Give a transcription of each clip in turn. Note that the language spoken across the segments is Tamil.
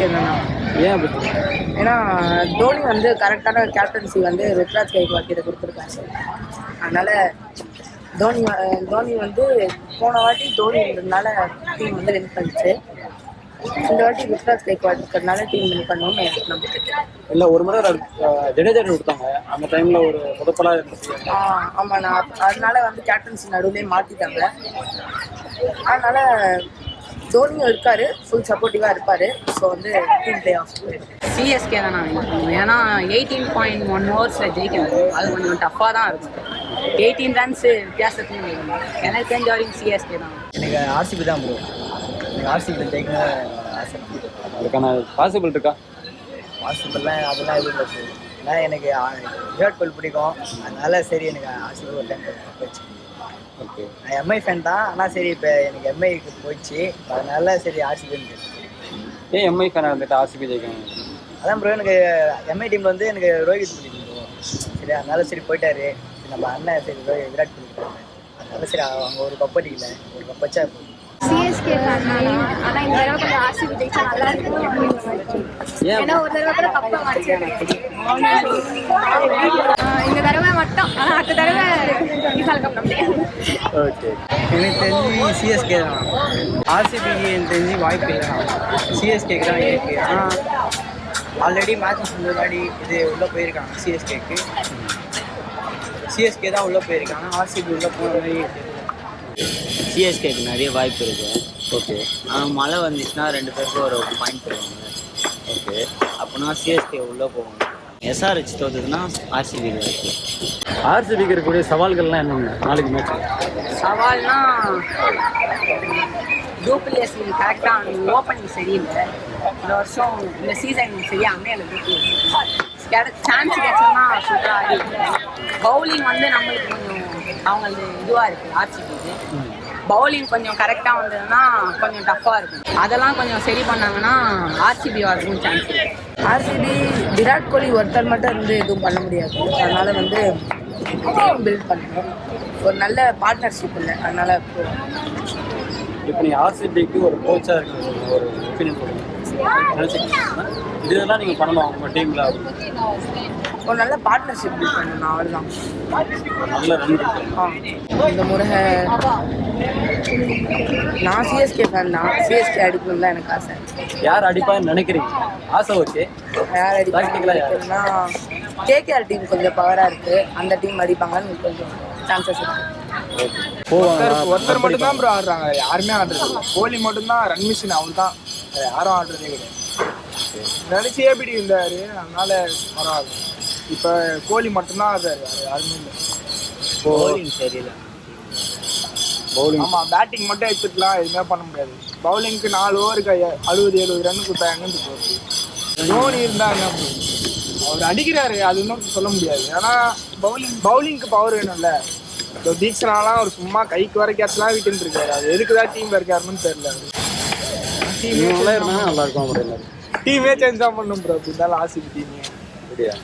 சிஎஸ்கே தானா. ஏன் அப்படி? ஏன்னா தோனி வந்து கரெக்டான கேப்டன்சி வந்து ருத்ராஜ் கைக்வாட் கிட்ட கொடுத்துருக்காரு. அதனால தோனி வந்து போன வாட்டி தோனி இருந்ததுனால டீம் வந்து வின் பண்ணிச்சு. இந்த வாட்டி ருத்ராஜ் கைக்வாட் இருக்கிறதுனால டீம் வின் பண்ணணும்னு எனக்கு நம்பிக்கை. இல்லை, ஒரு முறை ஜடேஜா கொடுத்தாங்க, அந்த டைம்ல ஒரு சொதப்பலா இருந்துச்சு. ஆமாம், நான் அதனால வந்து கேப்டன்சி நடுவுலேயே மாற்றிட்டாங்க. அதனால தோனியும் இருக்காரு, ஃபுல் சப்போர்ட்டிவாக இருப்பார். ஸோ வந்து டீம் பிளே ஆஃப் சிஎஸ்கே தான் நான் வின் பண்ணுவேன். ஏன்னா 18.1 ஓவர்ஸில் ஜெயிக்கணும், அது கொஞ்சம் டஃப்பாக தான் இருக்கும். 18 ரன்ஸ் வித்தியாசத்துலையும் ஜெயிக்கணும். எனக்கு தெரிஞ்ச வரைக்கும் சிஎஸ்கே தான். எனக்கு ஆர்சிபி தான் ப்ரோ. எனக்கு ஆர்சிபி ஜெயிக்கணும் ஆசை. அதுக்கான பாசிபிள் இருக்கா? பாசிபிள்லாம் அதெல்லாம் எதுவும் இல்லை ப்ரோ. ஏன்னா எனக்கு விராட் கோலி பிடிக்கும், அதனால சரி எனக்கு ஆர்சிபி ஒரு டைம் போச்சு. ஓகே, நான் எம்ஐ ஃபேன் தான், ஆனால் சரி இப்போ எனக்கு எம்ஐக்கு போயிடுச்சு, அதனால சரி ஆர்சிபி. ஏன் எம்ஐ ஃபேனாக இருந்துட்டு ஆர்சிபி ஜெயிக்கணும்? அதான் ப்ரோ, எனக்கு எம்ஐ டீமில் வந்து எனக்கு ரோஹித் பிடிக்கும் ப்ரோ. சரி, அதனால சரி போயிட்டாரு. நம்ம அண்ணன் சரி விராட் கோலி போயிட்டாங்க, அதனால சரி அவங்க ஒரு கப் அடிக்கல, ஒரு கப் வச்சா போதும். சிஎஸ்கே ஃபேன் தான். ஆனால் இந்த தடவை கொஞ்சம் ஆர்சிபி ஜெயிச்சா நல்லா இருக்கும். ஏன்னா ஒரு தடவை கூட கப்பை வச்சிருக்கேன் இந்த தடவை மட்டும், ஆனால் அடுத்த தடவை கப் முடியாது. ஓகே, எனக்கு தெரிஞ்சு சிஎஸ்கே தான். ஆர்சிபிக்கு எனக்கு தெரிஞ்சு வாய்ப்பு இல்லை தான், சிஎஸ்கேக்கு தான் இருக்குது. ஆனால் ஆல்ரெடி மேட்சஸ் முன்னாடி இது உள்ளே போயிருக்காங்க. சிஎஸ்கே தான் உள்ளே போயிருக்காங்க, ஆர்சிபி உள்ளே போன மாதிரி. சிஎஸ்கேக்கு நிறைய வாய்ப்பு இருக்குது. ஓகே, மழை வந்துச்சுன்னா 2 பேருக்கு ஒரு பாயிண்ட் தருவாங்க. ஓகே, அப்படின்னா சிஎஸ்கே உள்ளே போவாங்க. எஸ்ஆர்ஹெச் தோற்றுதுன்னா ஆர்சிபி இருக்குது. ஆர்சிபிக்கு இருக்கக்கூடிய சவால்கள்லாம் என்னென்ன நாளைக்கு மேட்ச்? சவால்னா டூப்ளியஸ் கரெக்டாக ஓப்பனிங் சரியில்லை. இந்த வருஷம் இந்த சீசன் சரியாக அமையலை. சான்ஸ் கிடைச்சோம்னா சூப்பராக ஆடி. பவுலிங் வந்து நம்மளுக்கு கொஞ்சம் அவங்களுக்கு இதுவாக இருக்குது. ஆர்சிபிக்கு பவுலிங் கொஞ்சம் கரெக்டாக வந்ததுன்னா கொஞ்சம் டஃப்பாக இருக்கும். அதெல்லாம் கொஞ்சம் சரி பண்ணாங்கன்னா ஆர்சிபி வரதுக்கும் சான்ஸ் இருக்குது. ஆர்சிபி விராட் கோலி ஒருத்தர் மட்டும் இருந்து எதுவும் பண்ண முடியாது. அதனால வந்து டீம் பில்ட் பண்ணணும், ஒரு நல்ல பார்ட்னர்ஷிப் இல்லை. அதனால இப்போ நீங்கள் ஆர்சிபிக்கு ஒரு கோச்சாக இருக்கிற ஒரு ஒப்பீனியன் கொடுங்க, நினச்சிக்கிட்டீங்கன்னா இதெல்லாம் நீங்கள் பண்ணலாம் உங்கள் டீமில். ஒரு நல்ல பார்ட்னர்ஷிப் பில்ட் பண்ணணும், அவ்வளோதான். நல்ல ரன் இந்த முறை நான் சிஎஸ்கே ஃபேன் தான். சிஎஸ்கே அடிக்கணும் தான் எனக்கு ஆசை. யார் அடிப்பான்னு நினைக்கிறீங்க? ஆசை ஓகே, யார் அடிப்பாங்கன்னா கேகேஆர் டீம் கொஞ்சம் பவராக இருக்குது, அந்த டீம் அடிப்பாங்கன்னு கொஞ்சம் சான்சஸ் இருக்குது. ஒருத்தர் மட்டும் தான் ப்ரோ ஆடுறாங்க, யாருமே ஆடுறது இல்லை. கோலி மட்டும்தான் ரன் மிஷின், அவள் தான், யாரும் ஆடுறதே கிடையாது. நினச்சி ஏபிடி இருந்தார், அதனால பரவாயில்ல. இப்போ கோலி மட்டும்தான் ஆடுறாரு, யாருமே இல்லை. பவுலிங் சரியில்லை. ஆமாம், பேட்டிங் மட்டும் எடுத்துக்கலாம், எதுவுமே பண்ண முடியாது. பவுலிங்க்கு 4 ஓவருக்கு 60-70 ரன் கொடுத்தாங்கன்னு போகுது. தோனி இருந்தால் என்ன பண்ணுது, அவர் அடிக்கிறாரு, அது இன்னும் சொல்ல முடியாது. ஆனால் பவுலிங்க்கு பவர் வேணும்ல. இப்போ தீக்ஷனாலாம் அவர் சும்மா கைக்கு வர கேட்ச்லாம் விட்டுன்னு இருக்காரு, அது எதுக்குதான் டீம் இருக்காருன்னு தெரியல. டீமே சேஞ்ச் தான் பண்ணும் ப்ரோ. அப்படி இருந்தாலும் ஆர்சிபி டீமே அப்படியா?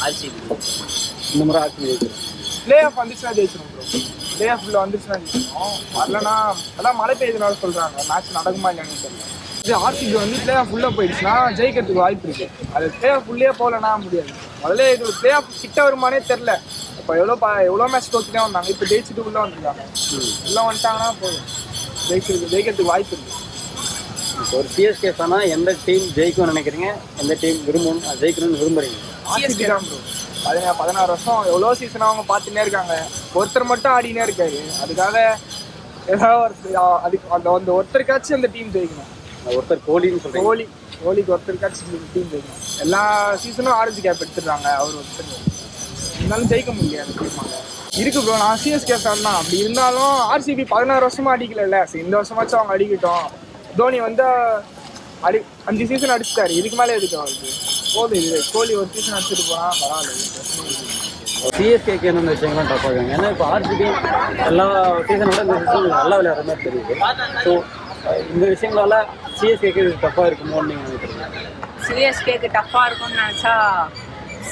ஆர்சிபி இந்த முறை ஆர்சிபி ஜெயிச்சிடும். பிளே ஆஃப் வந்துச்சுன்னா ஜெயிச்சிடும் ப்ரோ. பிளே ஆஃப்ல வந்துச்சுன்னா ஜெயிச்சிடும். வரலன்னா அதான் மழை பெய்யுதுனால சொல்கிறாங்க, மேட்ச் நடக்குமா இல்லைன்னு தெரியல. இது ஆர்சிபி வந்து பிளே ஆஃப் உள்ளே போயிடுச்சுன்னா ஜெயிக்கிறதுக்கு வாய்ப்பு இருக்கு. அது பிளே ஆஃப் உள்ளே போகலன்னா முடியாது. முதல்ல இது பிளே ஆஃப் கிட்ட வருமானே தெரில. இப்போ எவ்வளோ மேட்ச் தோத்துட்டே வந்தாங்க, இப்போ ஜெயிச்சுட்டு உள்ளே வந்துருக்காங்க. உள்ளே வந்துட்டாங்கன்னா போதும், ஜெயிக்கிறதுக்கு வாய்ப்பு இருக்கு. இப்போ ஒரு சிஎஸ்கே ஃபேனாக எந்த டீம் ஜெயிக்கும்னு நினைக்கிறீங்க? எந்த டீம் ஜெயிக்கணும்னு விரும்புறீங்க? ஆர்சிபி தான் ப்ரோ. 16 வருஷம் எவ்வளோ சீசனாக அவங்க பார்த்துன்னே இருக்காங்க. ஒருத்தர் மட்டும் ஆடினே இருக்காரு. அதுக்காக ஏதாவது அந்த ஒருத்தருக்காச்சும் அந்த டீம் ஜெயிக்கணும். ஒருத்தர் கோலின்னு சொல்கிறேன். கோலிக்கு ஒருத்தருக்காச்சும் டீம் ஜெயிக்கணும். எல்லா சீசனும் ஆரஞ்சு கேப் எடுத்துடுறாங்க, அவர் ஒருத்தர் இருந்தாலும் ஜெயிக்க முடியாது டீமாங்க. இருக்கு ப்ரோ, நான் சிஎஸ்கே ஃபேன் தான். அப்படி இருந்தாலும் ஆர்சிபி 16 வருஷமா அடிக்கல. சரி, இந்த வருஷமாச்சும் அவங்க அடிக்கட்டும். தோனி வந்து 5 சீசன் அடிச்சுட்டாரு, இதுக்கு மேலே எதுக்கு அவருக்கு போதும். இது கோலி ஒரு சீசன் அடிச்சுட்டு போனால் பரவாயில்ல. சிஎஸ்கேக்கு என்னென்ன விஷயங்கள்லாம் டஃப் ஆகுங்க? ஏன்னா இப்போ ஆர்சிபி எல்லா சீசனோட இந்த சீசன் நல்லா விளையாடுற மாதிரி தெரியுது. ஸோ இந்த விஷயங்களால சிஎஸ்கேக்கு இது டஃப்பாக இருக்குமோன்னு நீங்கள் நினைக்கிறீங்க? சிஎஸ்கேக்கு டஃப்பாக இருக்கும்னு நினச்சா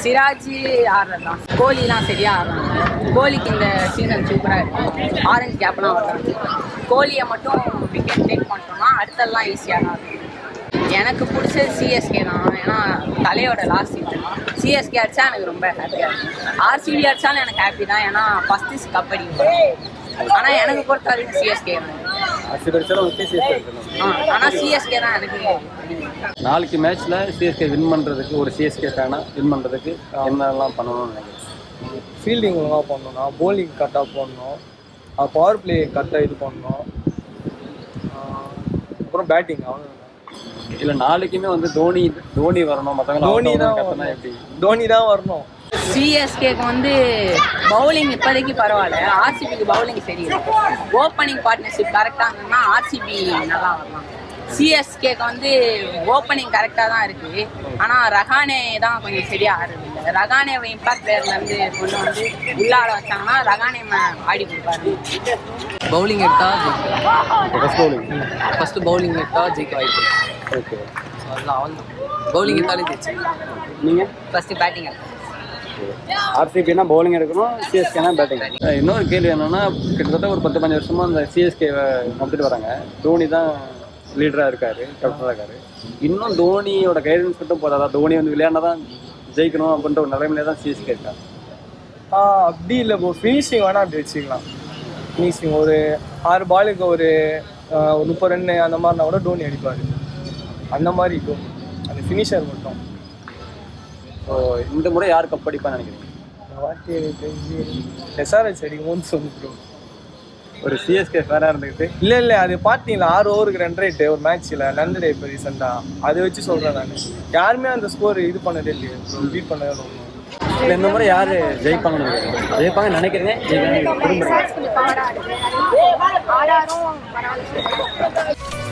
சிராஜ் ஆடுறதுதான். கோலிலாம் சரியாக ஆடுறாங்க. கோலிக்கு இந்த சீசன் சூப்பராக இருக்குது. ஆரஞ்சு கேப்லாம் ஆடுறாங்க. கோலியை மட்டும் விக்கெட் டேக் பண்ணிட்டோம்னா அடுத்தெல்லாம் ஈஸியாக தான் இருக்கும். எனக்கு பிடிச்சது சிஎஸ்கே தான். ஏன்னா தலையோட லாஸ்ட் சீசன் சிஎஸ்கே அடிச்சா எனக்கு ரொம்ப ஹாப்பியாக இருக்கும். ஆர்சிபி அடிச்சாலும் எனக்கு ஹாப்பி தான். ஏன்னா ஃபஸ்ட்டு கப் அடிக்கும். ஆனால் எனக்கு பொறுத்த வரைக்கும் சிஎஸ்கே தான். ஆர்சிபி அடிச்சாலும் ஓகே, சிஎஸ்கே அடிச்சாலும் ஆனால் சிஎஸ்கே தான் எனக்கு. நாளைக்கு மேட்ச்சில் சிஎஸ்கே வின் பண்ணுறதுக்கு, ஒரு சிஎஸ்கே ஃபேனாக வின் பண்ணுறதுக்கு என்னெல்லாம் பண்ணணும்னு நினைக்கிறேன்? ஃபீல்டிங் ஒழுங்காக பண்ணணும்னா பவுலிங் கரெக்டாக போடணும், பவர் பிளே கரெக்டாக இது பண்ணணும், அப்புறம் பேட்டிங் அவ்வளோ. இல்லை நாளைக்குமே வந்து தோனி வரணும், மற்றவங்க தோனி தான் வரணும். சிஎஸ்கேக்கு வந்து பவுலிங் இப்போதைக்கு பரவாயில்ல, ஆர்சிபிக்கு பவுலிங் சரியில்லை. ஓப்பனிங் பார்ட்னர்ஷிப் கரெக்டாக இருந்ததுன்னா ஆர்சிபி நல்லா வரலாம். சிஎஸ்கேக்கு வந்து ஓப்பனிங் கரெக்டாக தான் இருக்குது. ஆனால் ரஹானே தான் கொஞ்சம் சரியாக ஆடுறதில்லை. ரஹானேவை இம்பாக்ட் பிளேயர்லேருந்து கொண்டு வந்து உள்ளாட வச்சாங்கன்னா ரஹானே ஆடி கொடுப்பாரு. பவுலிங் எடுத்தால் ஃபஸ்ட் பவுலிங் எடுத்தால் ஜெயிக்க வாய்ப்பு. ஓகே, அதெல்லாம் அவன் பவுலிங் எடுத்தாலே ஜெயிச்சு. நீங்கள் ஃபஸ்ட்டு பேட்டிங் எடுத்தாங்க. ஆர்சிபினா பவுலிங் எடுக்கணும், சிஎஸ்கேனா பேட்டிங். இன்னொரு கேள்வி என்னன்னா, கிட்டத்தட்ட ஒரு 10-15 வருஷமா அந்த சிஎஸ்கேவை நடத்திட்டு வராங்க. தோனி தான் லீடராக இருக்காரு, கேப்டனாக இருக்காரு. இன்னும் தோனியோட கைடன்ஸ் மட்டும் போதாதா? தோனி வந்து விளையாடினா தான் ஜெயிக்கணும் அப்படின்ற ஒரு நிலைமையில தான் சிஎஸ்கே இருக்காங்க. அப்படி இல்லை ப்ரோ, ஃபினிஷிங் வேணால் அப்படி வச்சுக்கலாம். ஃபினிஷிங் ஒரு 6 பாலுக்கு ஒரு 30 ரன் அந்த மாதிரினா கூட தோனி அடிப்பார். அந்த மாதிரி இருக்கும் அந்த ஃபினிஷர் மட்டும். ஸோ இந்த முறை யார் கப் அடிப்பான்னு நினைக்கிறீங்க? இந்த வாட்டி எனக்கு தெரிஞ்சு எஸ்ஆர்ஹெச் அடிக்கும்னு சொல்லிட்டு. ஒரு சிஎஸ்கே ஃபேனாக இருந்துக்கிட்டு இல்லை அது பார்த்தீங்களா 6 ஓவருக்கு 2 ரேட்டு ஒரு மேட்ச்சில் நடந்துடே இப்போ ரீசெண்டாக. அதை வச்சு சொல்கிறேன் நான். யாருமே அந்த ஸ்கோர் இது பண்ணதே இல்லையே, பீட் பண்ணவே இல்லை. இந்த முறை யார் ஜெயிப்பாங்கன்னு நினைக்கிறீங்க? கொஞ்சம் பவர் ஆடுது. ஆர்ஆரும் பரவாயில்ல.